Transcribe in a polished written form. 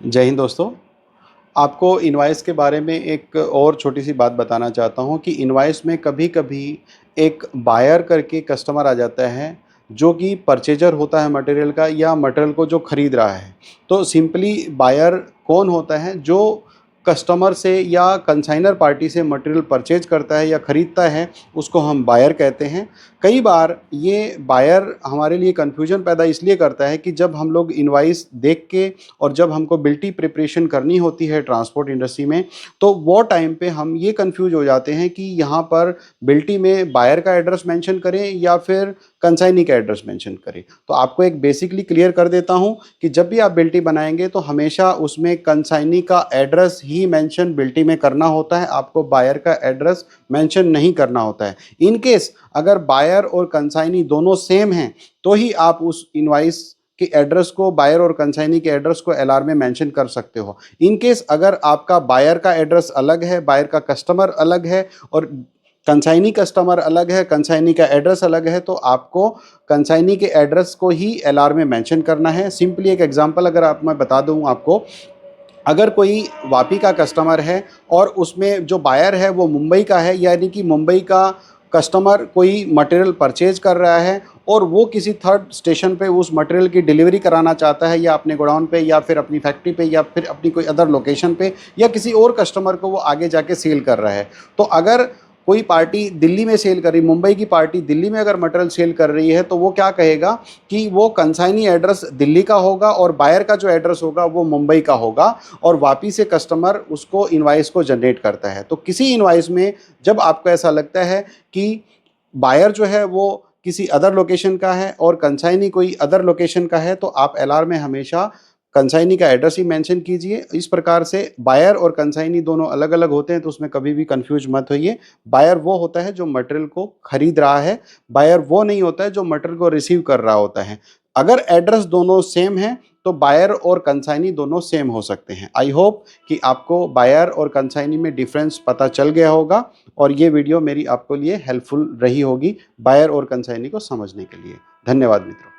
जय हिंद दोस्तों। आपको इनवॉइस के बारे में एक और छोटी सी बात बताना चाहता हूँ कि इनवॉइस में कभी-कभी एक बायर करके कस्टमर आ जाता है, जो कि परचेज़र होता है मटेरियल का या मटेरियल को जो खरीद रहा है। तो सिंपली बायर कौन होता है? जो कस्टमर से या कंसाइनर पार्टी से मटेरियल परचेज़ करता है या खरीदता है, उसको हम बायर कहते हैं। कई बार ये बायर हमारे लिए कन्फ्यूजन पैदा इसलिए करता है कि जब हम लोग इनवॉइस देख के और जब हमको बिल्टी प्रिपरेशन करनी होती है ट्रांसपोर्ट इंडस्ट्री में, तो वो टाइम पे हम ये कंफ्यूज हो जाते हैं कि यहाँ पर बिल्टी में बायर का एड्रेस मेंशन करें या फिर कंसाइनी का एड्रेस मेंशन करें। तो आपको एक बेसिकली क्लियर कर देता हूँ कि जब भी आप बिल्टी बनाएंगे तो हमेशा उसमें कंसाइनी का एड्रेस ही मेंशन बिल्टी में करना होता है, आपको बायर का एड्रेस मेंशन नहीं करना होता है। इन केस अगर बायर और कंसाइनी दोनों सेम हैं, तो ही आप उस इनवॉइस कि एड्रेस को बायर और कंसाइनी के एड्रेस को एलआर में मेंशन कर सकते हो। इन केस अगर आपका बायर का एड्रेस अलग है, बायर का कस्टमर अलग है और कंसाइनी कस्टमर अलग है, कंसाइनी का एड्रेस अलग है, तो आपको कंसाइनी के एड्रेस को ही एलआर में मेंशन करना है। सिंपली एक एग्जांपल अगर मैं बता दूं आपको, अगर कोई वापी का कस्टमर है और उसमें जो बायर है वो मुंबई का है, यानी कि मुंबई का कस्टमर कोई मटेरियल परचेज कर रहा है और वो किसी थर्ड स्टेशन पे उस मटेरियल की डिलीवरी कराना चाहता है, या अपने गोडाउन पे या फिर अपनी फैक्ट्री पे या फिर अपनी कोई अदर लोकेशन पे या किसी और कस्टमर को वो आगे जाके सेल कर रहा है। तो अगर कोई पार्टी दिल्ली में सेल कर रही, मुंबई की पार्टी दिल्ली में अगर मटेरियल सेल कर रही है, तो वो क्या कहेगा कि वो कंसाइनी एड्रेस दिल्ली का होगा और बायर का जो एड्रेस होगा वो मुंबई का होगा, और वापी से कस्टमर उसको इनवॉइस को जनरेट करता है। तो किसी इनवॉइस में जब आपको ऐसा लगता है कि बायर जो है वो किसी अदर लोकेशन का है और कंसाइनी कोई अदर लोकेशन का है, तो आप एलआर में हमेशा कंसाइनी का एड्रेस ही मेंशन कीजिए। इस प्रकार से बायर और कंसाइनी दोनों अलग अलग होते हैं, तो उसमें कभी भी कंफ्यूज मत होइए। बायर वो होता है जो मटेरियल को खरीद रहा है, बायर वो नहीं होता है जो मटेरियल को रिसीव कर रहा होता है। अगर एड्रेस दोनों सेम है तो बायर और कंसाइनी दोनों सेम हो सकते हैं। आई होप कि आपको बायर और कंसाइनी में डिफरेंस पता चल गया होगा और ये वीडियो मेरी आपको लिए हेल्पफुल रही होगी बायर और कंसाइनी को समझने के लिए। धन्यवाद मित्रों।